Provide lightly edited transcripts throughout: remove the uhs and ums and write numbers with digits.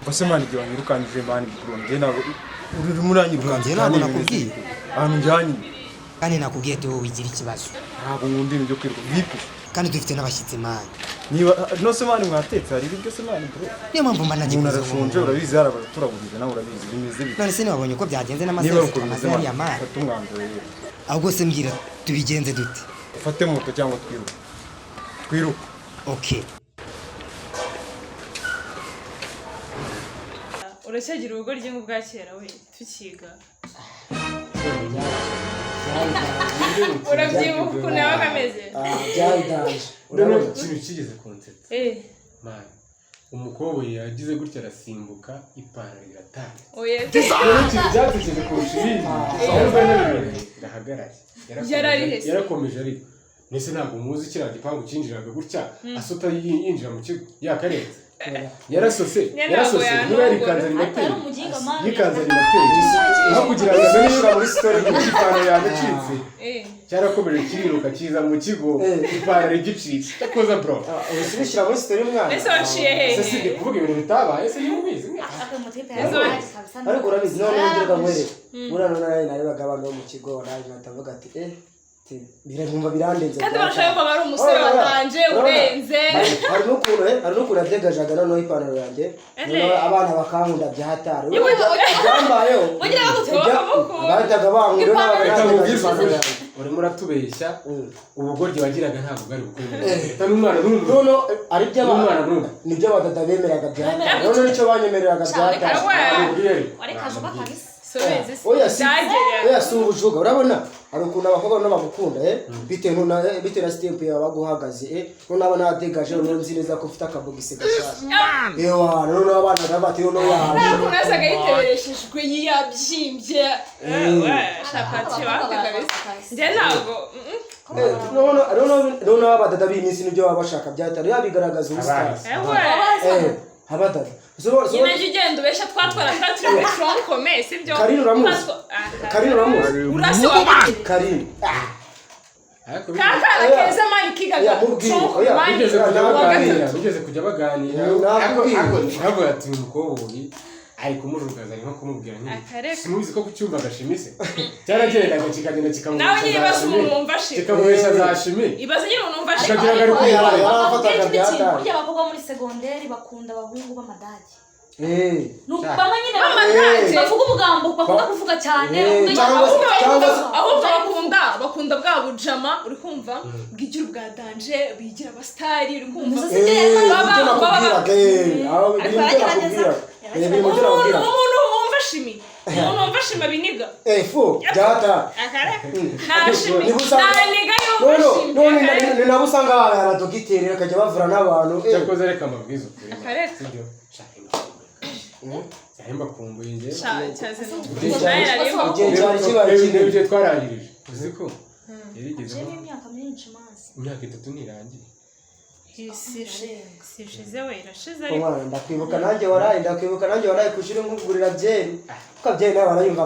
Bose mani giwa nyirukanije mani bro nje nabo uri muranyirukanje ntabwo nakubwiye ahantu njyanye kandi nakubwiye to wigira ikibazo ntabwo ngundi ibyo kwiruka vipi kandi dufite n'abashyitsi mani niba no se mani mwatetse hari ibyo se mani bro niyo mpamvu mba nagiye narashonje urabizi hari abaturagurije nawe urabizi bimeze bite none se nabonye ko byagenze n'amasezerano y'amazari ya mani tumwanzuro ahubwo se mbwira tubigenze dute ufate moto cyangwa twiruka okay uracyagira urugo ry'ingo bwa kera we tukiga urabyibuka ukuntu yabaga ameze byayidanje urabona ikintu kigeze konsetsa mani umukobwa yagize gutya arasimbuka ipantaro iratanga oya ikintu byatekereje kurusha ibindi ahubwo n'ibirori irahagaraye yarakomeje ariko nese ntabwo muzi kiriya gipangu cyinjiraga gutya asota yinjira mu kigo yakarenze yarasose niba yarikanze animateri yikanze animateri aho kugira ngo amenyura muri story y'ipantaro yagacitse cyarakomeje kiriruka kiza mu kigo ipantaro igicitse takoza bro ubisubishira muri story mwana ese waciye hehe ese sibye kuvuga ibintu bitabaye ese nimubizi ariko urabizi none ndirwa mwere murano narebaga abantu bo mu kigo naje batavuga ati birumva birandenze kandi barashaka ko bari umusore watanje urenze hari n'ukuntu yadegajaga noneho ipantaro yanjye abana bakankunda byahatari byambayeho bahitaga bankunda n'abagaraga urimo uratubeshya ubugoryi wagiraga ntabwo bwari bukwemera n'umwana n'umwe nono ari by'abana nibyo badada bemeraga byahatari noneho nicyo banyemereraga byahatari oya si ubujuga urabona hari ukuntu abakobwa n'abamukunda bitewe na step yawe baguhagaze none adegaje none nzi neza ko ufite akabogisi gashasha ewa none abana bati none yaje kunasaga yitebereshejwe yabyimbye shapati bakagabisa nje ntabwo none abadada b'iminsi nibyo baba bashaka byatari yabigaragaza ubusitani abadada nyine ugenda ubesha twatwara turi muri front commerce sibyo Karino uramuzi urasi wa Karino kaka keza mani kigaga bigeze kujya baganira ntabwo ati umukobwa ari kumujugaza nko kumubwira nyine simubizi ko kucyumva gashimise cyaragendaga kikagenda kikamubwira nawe nyine basi umuntu wumva shime kikamuhesha za shime ibaze nyine umuntu wumva shime yarafataga byatari burya abakobwa muri segonderi bakunda abahungu b'amadage bama nyine b'amadage bavuga ubugambo bakunda kuvuga cyane ahubwo bakunda bwa bujama uri kumva bwigira ubwa danje bigira abastari uri kumva umuntu wumva shimi umuntu wumva shima biniga fu byata nashimi naniga yumva shimi none nabo usanga aradogiteri akajya bavura n'abantu cyakoze reka amabwiza ukuri sibyo cyahemba kumbuye nge igihe twarangirije uzi ko yarigeze imyaka myinshi mazi imyaka 3 nirangiye sishize we irashize ariko ndakwibuka nanjye waraye kushira nkugurira byeri ukabyeri nawe barayumva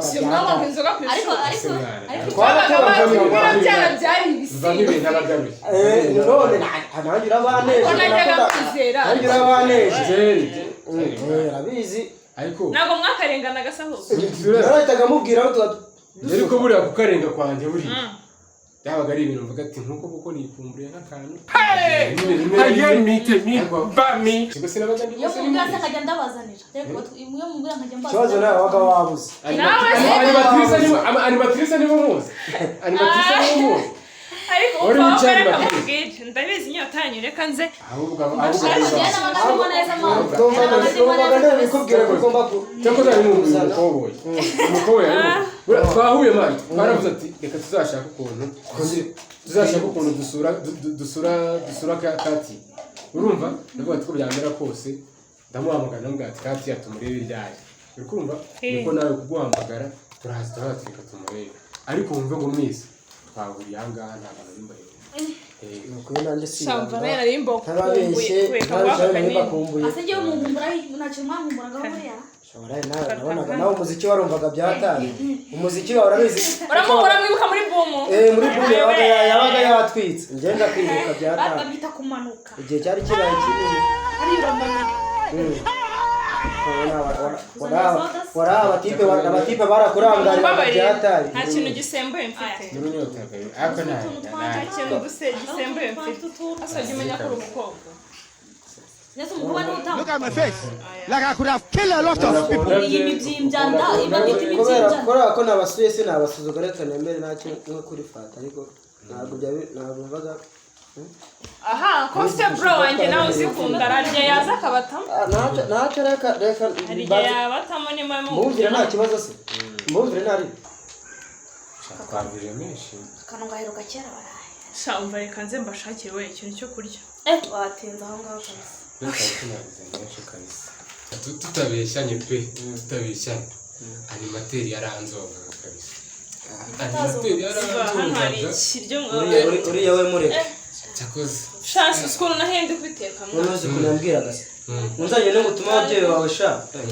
arabizi ariko ntabwo mwakarengana gasaho narahitaga mubwira ariko buriya kukarenga kwanjye buriya byabaga ari ibintu mvuga ati nkuko kuko nikumburiye nk'akantu kigo sinabaga ndi bose n'umugase akajya ndabazanira imwe mu mbura nkajya mbaza ikibazo nawe waga wabuze animatrice nibo muzi ariko umva reka mubwire ndabizi inyota yanyu reka nze ahubwo umukobwa twahuye mani twaravuze ati reka tuzashaka ukuntu dusura kati urumva ndavuga ati ko byamera kose ndamuhamagara ndamubwira ati kati yatumurebe iryaye uri kumva niko nawe kuguhamagara turaza reka tumurebe ariko wumve ngo mwese twahuriye aha ngaha nta bantu bimbaye nuko nanjye shamba rero rimbo kumbuye asajye umumbura ntacyo mwankumburaga buriya nabonaga nawe umuziki warumvaga byatari umuziki wawe urabizi uramubura mwibuka muri boom muri boom yabaga byatwitse ngenda kwibuka byatanga babita kumanuka igihe cyari kibaye kinini ari uramanuka abatipe barakurangarira byataye nta kintu gisembuye mfite n'urunyota ariko nta kintu gisembuye mfite asajya umenya ko uri umukobwa Look at my face. Like I could have killed a lot of people. iyi mibyimbyanda iba bita kubera imibyimbyanda ko nabasuye sinabasuzugura reka nemere nta kimwe kuri fata ariko ntabwo mvaga aha ko ufite bro wanjye nawe uzikunda ararya yaza akabatamo ntacyo reka hari igihe yabatamo nimwe mu mbumvire nta kibazo se mbumvire ntari twabwije menshi kano gaheruka kera baraye sha umva reka nze mbashakire we ikintu cyo kurya watinze aho ngaho kabisa reka tunabize menshi kabisa tutabeshyanye pe tutabeshyanye animateri yaranzoga kabisa animateri hano hari yaranzoga ikiryo uriya we mureke cyakoze shansi ukuntu nahende kwiteka noneho kunambwiraga se unzanye no gutuma ababyeyi bawe sha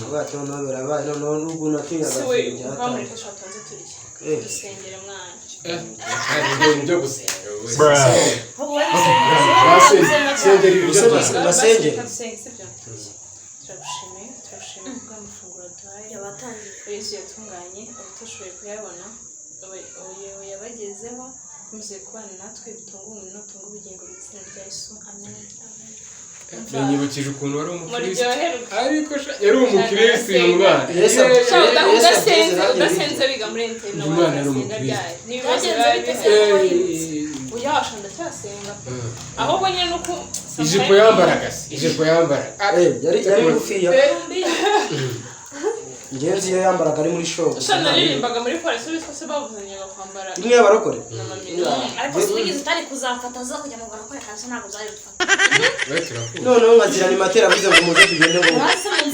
bwato noneho birabaye noneho n'ubwo natinyaga si we bamureka shatonze turya dusengere mwana ibyo gusenga basengere turagushimiye kubw'amafunguro duhaye yesu yatunganye abatashoboye kuyabona yabagezeho muze kubana natwe bitunga umuntu n'utunga ubugingo bw'izina rya yesu amen yanyibukije ukuntu wari umukristo muryoherwa ariko yari umukristo uyu mwana udasenze wiga muri enteri uyu mwana yari umukristo n'ibibazo biba bihari uyasha ndacyasenga ahubwo nyine nuko ijipo yambaraga se ijipo yambaraga yari ngufiya ngenzi iyo yambaraga ari muri show sha naririmbaga muri polisi bitwa se bavuzanyaga kwambara imwe y'abarokore ariko sinigeze utari kuzamfata aza kujya mu Rwanda kubera kabisa ntabwo uzari gufata noneho nkazira animateri avuze ngo muze tugende ngo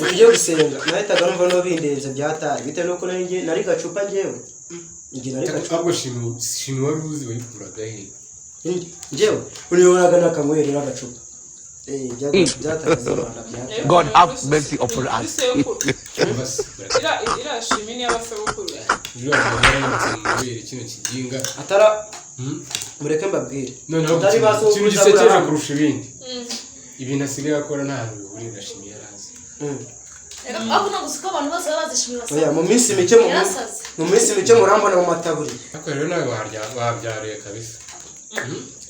tujye gusenga nahitaga numva no bindenze byataye bitewe nuko nari gacupa njyewe njye nari gacupa ahubwo shimi wari uzi wayikuraga he njyewe uriyoboraga n'akanywera agacupa God have mercy upon us. irashimi niyo abasabukuru kino kiginga atara mureke mbabwire noneho ikintu gisekeje kurusha ibindi ibintu asigaye akora nta hantu bihuriye na shimi yarazi aho ntabwo usiko abantu bose baba bazishimira oya mu minsi mike murambona mu mataburi ariko rero nawe wabyariye kabisa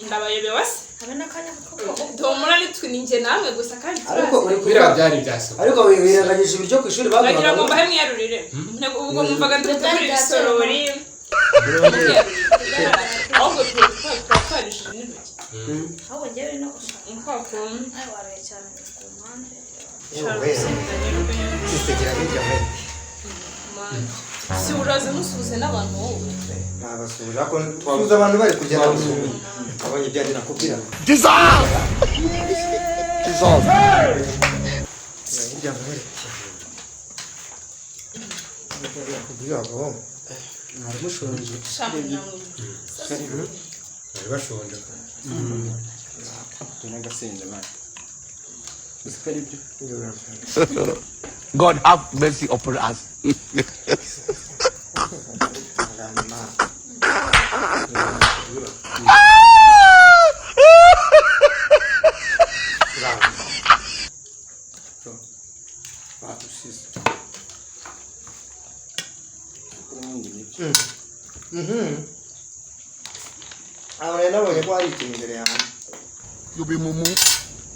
ndabayobewe se habe n'akanya kuko domura nitwe ninjye namwe gusa kandi ariko biriya byari ibyasohoka ariko wirengagije ibiryo ku ishuri bagira ngo mbahe mwiyarurire ubwo mwumvaga ndikugura ibisorori ahubwo twatwarishije n'intoki ahubwo njyewe no gushaka inkwakuntu nawe waruye cyane ku mpande si uraza musuhuze n'abantu wowe nabasuhuza ko twabuze abantu bari kugera mu abonye byari nakubwira Dissolve! Dissolve! mwari mushonje bari bashonje tunagasenze man usikari byo God have mercy upon us. You be mumu.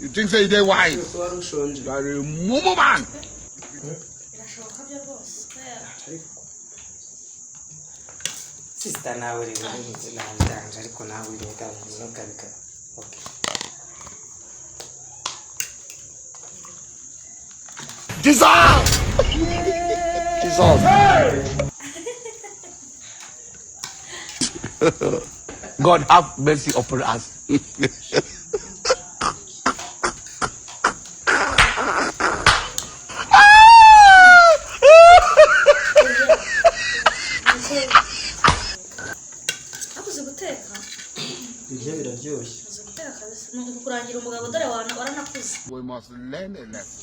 You think say they wise? wari ushonje You are a mumu man. birashoboka byo rwose Sister nawe uri nandanje ariko nawe uri kabika. Okay. Dissolve! Dissolve. God have mercy upon us. uzi guteka ibyo biraryoshye uzi guteka kabisa ni ukurangira umugabo dore waranakuze We must learn a lesson.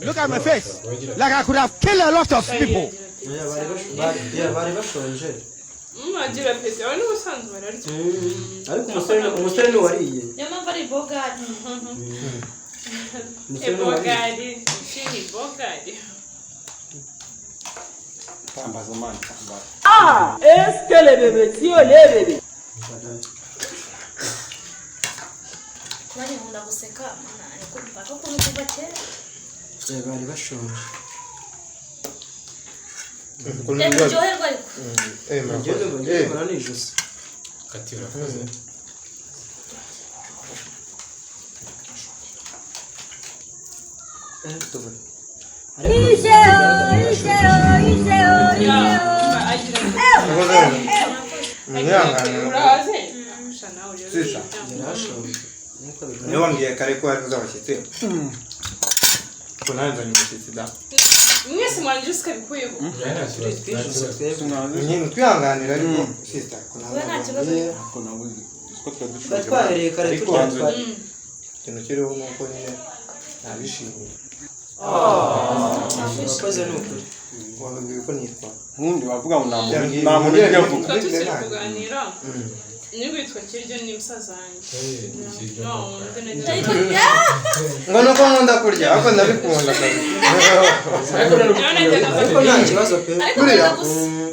Look at my face. Like I could have killed a lot of people. bari bashonje Agira pete wari ubusanzwe bararya. ariko umusore ni wariye niyo mpamvu ari bogari Bogari, shini bogari. Tambaza mani tambaza. Est-ce que les bébés, si on les bébés. kubari nkunda guseka mana ariko mpaka ukuntu kuva kera bari bashonje muryoherwa ariko murakoze n'ijosi kati urakoze niyo wambwiye kare ko hari uzabashyitsi ko nanzanye umushyitsi da Mwese mwanje sikabikuyeho. nyine twihanganira ariko sister ko we nta kibazo Ko nabuze. Ko twahereye kare turya ikintu kiriho nuko nyine nabishimiye urakoze ni ukuri wababwiye ko nitwa Nkundi wavuga ngo nta muntu ujya avuga. Tukiri kuganira. Nigwitwa Kiryo ni musaza wanjye. ngo nuko nkunda kurya ariko ndabikunda kabisa ariko nta kibazo pe kuriya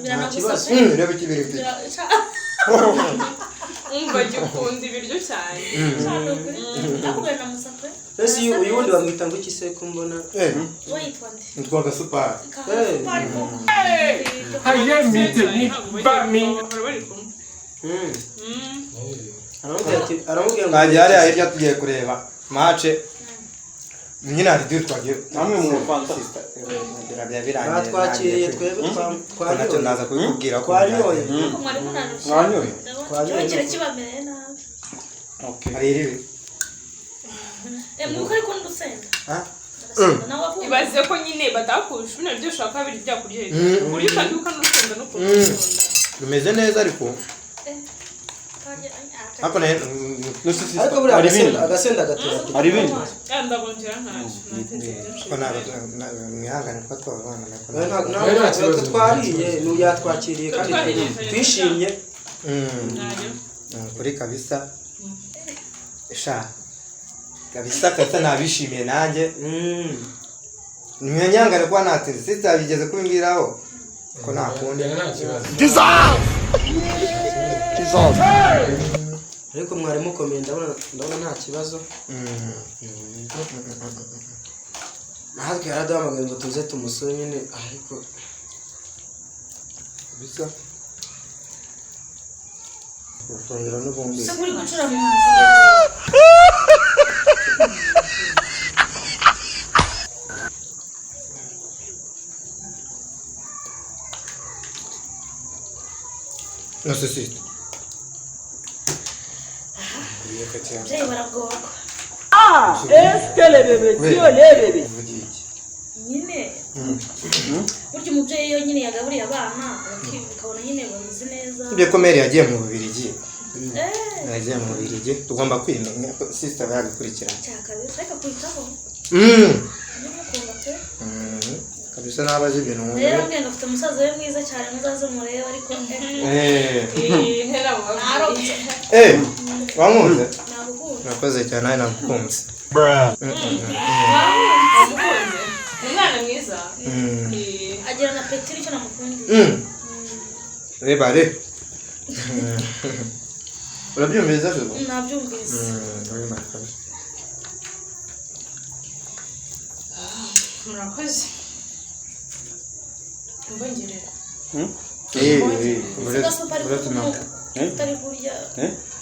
biranagusa pe reba ikibiri mfite Umva gikunda ibiryo cyane. cyane ukuri nakubwira na musa pe ese uyu wundi bamwita ngo iki se ko mbona we yitwa nde nitwa gasupari aramubwira ngo twagiye hariya hirya tugiye kureba mace nyine hari ibyo twagiye Namwe mu Rwanda. batwakiriye twebwe nacyo ndaza kubikubwira ko twanyoye ariko mwari munarushye Mwanyoye? cyokere kibamereye nabi Okay. hari iribi mwibuka ariko ndusenda nawe wakumva Ibaze ko nyine batakusha bino byo ushaka biri byakuryohera. Uri kandi ukanukunda no kubikunda. rumeze neza ariko ariko ariko buriya agasenda gatera Hari ibindi? Ndabongera ntacyo. ko mwihangane ko twabana ntabwo twariye yatwakiriye kandi twishimye kuri kabisa sha kabisa kata nabishimiye nanjye nimyanyangane kuba natinze sitabigeze kumbwiraho ko nakundi ariko mwari mukomeye ndabona nta kibazo natwe yaraduhamagaye ngo tuze tumusure nyine ariko bisa bakongera n'ubundi se kuri gucura mu mazi nose sita ababyeyi baragorwa Est-ce que les bébés, si on les bébés. nyine burya umubyeyi iyo nyine yagaburiye abana ukabona nyine bameze neza ibyo ko Mary yagiye mu Bubiligi yagiye mu Bubiligi tugomba kwimenya ko sister yabikurikirana cyakabisa ariko kwitaho ndimukunda pe kabisa nabaje ibintu rero mbwenda afite umusaza we mwiza cyane muzaze murebe ariko Hera wawe. narobye wamuze nagukunda nakoze cyane nawe nagukunze Umukunze. Umwana mwiza. agira na petiri icyo namukundiye reba re urabyumvise se nabyumvise Murakoze. Mbongerera. gasupari kutari kurya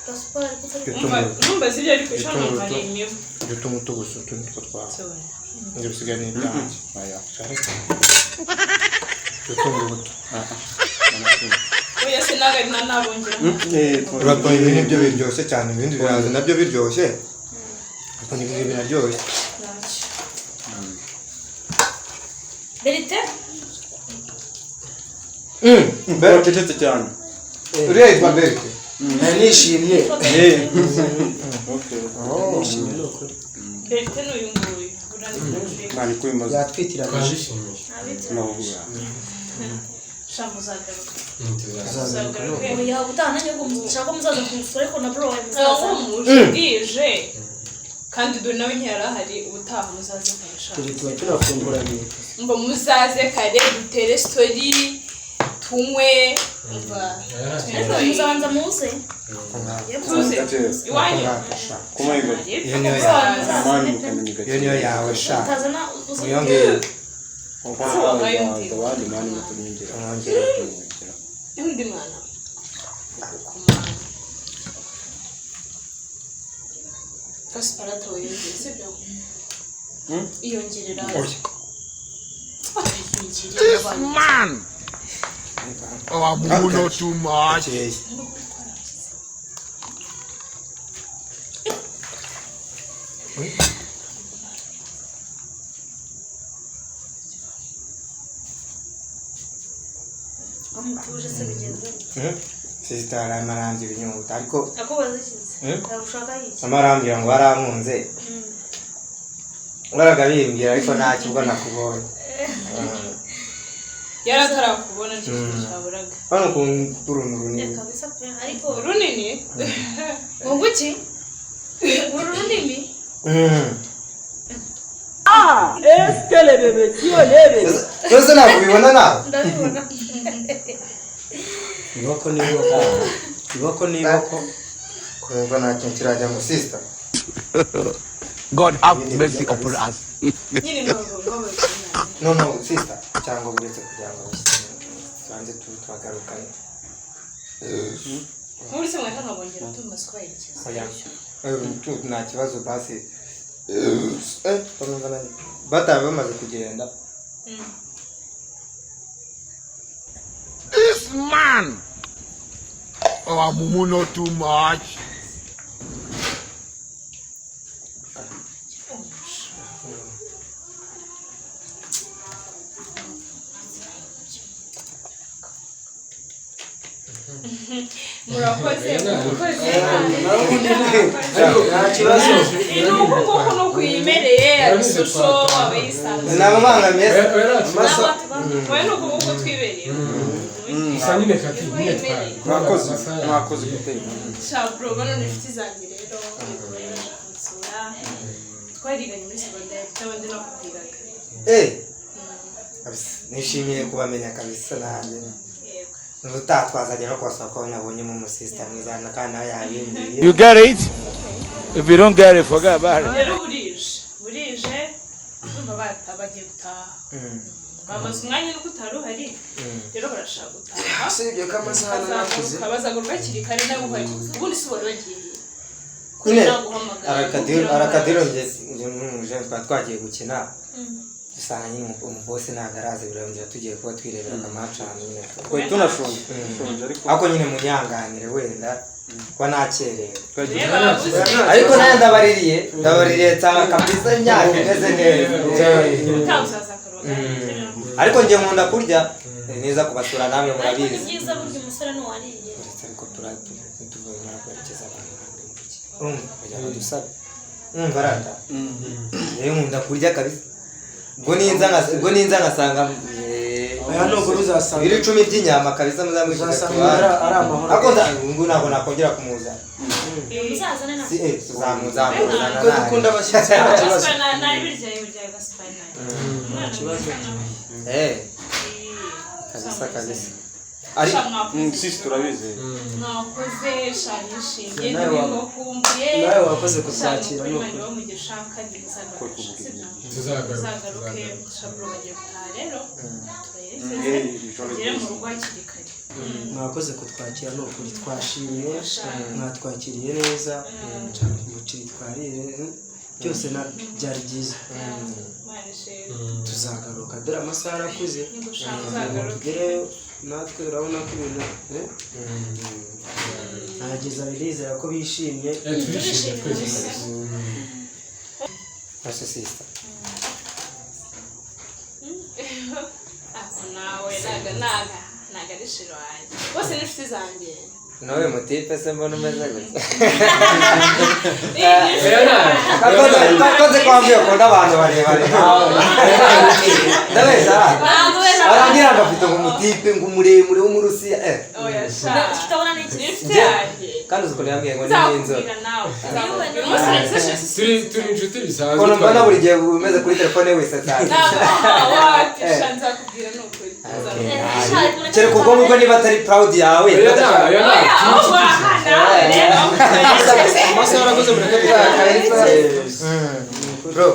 gasupari kutari kurya Numva zibyo ariko ishano hari imivu. dutuma tugusa utundi two twawe njye bisigaye n'ibyanjye dutuma ubuto Oya sinagari nabongera. urabona ibi nibyo biryoshye cyane ibindi biraza nabyo biryoshye ariko ni ibi biraryoshye berite Baracecetse cyane. uriya yitwa Berike nishimye Okay. nishimye ni ukuri Berite n'uyu nguyu. Urandikuje. Mani kwimaza. yatwitiranyije twabishimiye Navuga. shamuzagaruka Tuzagaruka. oya ubutaha nanjye ngo mushaka muzaza kumusura ariko na bro wawe aho muzaza mujije kandi dore nawe ntiyari ahari ubutaha muzaze kurusha Turi tuba tunafungura neza. ngo muzaze kare dutere story tunywe umva ariko muzabanza muze tuze iwanyu iyo niyo yawe iyo niyo yawe sha utazana uyongeye undi mwana Kasparata wiyongere sibyo iyongerera This man. Oh, I'm moving not too much. amutuje se bigenze sister aramarambye ibinyuta ariko ako bazishyize ushaka iki amarambye ngo barankunze baraga bimbwira ariko nta kibwo nakubonye yaratarakubona cyane cyaburaga hano ku runtu runini kabisa pe ariko runini ngo iki uru runini Ah, est-ce que les bébés qui ont les bébés? byose ntabwo ubibona nawe ndabibona Iboko n'iboko. Iboko n'iboko. kumva nta kintu kirajya ngo sister God have mercy upon us. nyine ngo no sister cyangwa uretse kugira ngo tubanze tuhagarukane muri se mwaka nkabongera tumaze kubaherekeza oya nta kibazo basi bataba bamaze kugenda This man. Oh, I'm moving not too much. murakoze Nta kibazo. ni uko nguko no kuyimereye abishusho abayisanze nababangamiye wowe ni uko nguko twibereye Gusa nyine kati nyine twari. mwakoze gutera shabro bano ni inshuti zanjye rero kunsura twariganye muri segonderi cyangwa no kubwiraga nishimiye kubamenya kabisa nanjye yego n'ubutaha twazajya no kubasaba ko nabonye mu musista mwiza kandi nawe yabimbiye You get it? If you don't get it, forget about it. rero burije urumva bagiye gutaha bamaze umwanya nuko utari uhari rero barashaka gutaha Usibye ko amasaha narakuze. bazagaruka hakiri kare nawe uhari ubundi si wari wagiye nyine arakadiro njye twari twagiye gukina dusanga nyine umubosi ntabwo araza birongera tugiye kuba twirebera akamacana nyine twari tunashonje ariko nyine munyanganire wenda kuba nakerewe rero ariko nawe ndabaririye cyane kabisa imyaka imeze neza ariko njye nkunda kurya neza kubasura namwe ariko murabizi ni byiza burya umusore n'uwariye ariko tuvuye muri kwerekeza abantu kugira ngo dusabe arata rero nkunda kurya kabisa ubwo ninza ngasanga Aya nubwo bizasanga. ibiro 10 by'inyama kabisa muzamwishyura Uzasanga ari amahoro. ariko ntabwo nakongera kumuzana muzazane na tuzamuzamuzana Ko dukunda abashyitsi nta kibazo. kabisa sisi turabizi mwakoze shanishimye Nawe n'ibintu kumbuye nawe wakoze kutwakira ni ukuri. umugisha kandi muzagaruke Tuzagaruke. shabro bagiye gutaha rero tugere mu rugo hakiri kare Mwakoze kutwakira ni ukuri twashimiye. Mwatwakiriye neza. Umuceri twariye. Byose byari byiza. Tuzagaruka dore amasaha arakuze. Tugereyo natwe urabona ko ibintu nageza birizera ko bishimye. Turishimye twese. Asa sister ako nawe naga rishiro wanjye bose ni inshuti zanjye nawe mutipe se mbona umeze gutya kakoze kwambye ko n'abantu barebare nawe ndabeza ntabwo arambwira ngo afite umutipe ngo muremure wo mu Rusiya oya sha utabona n'iki inshuti yanjye kandi uzi ko yambwiye ngo ni inzobe nzakubwira nawe turi inshuti bisanzwe kono mbona buri gihe umeze kuri telefone wese cyane wapisha nzakubwira n'ukuri kereka ubwo ngubwo niba atari proud yawe amasaha yarakoze mureke bro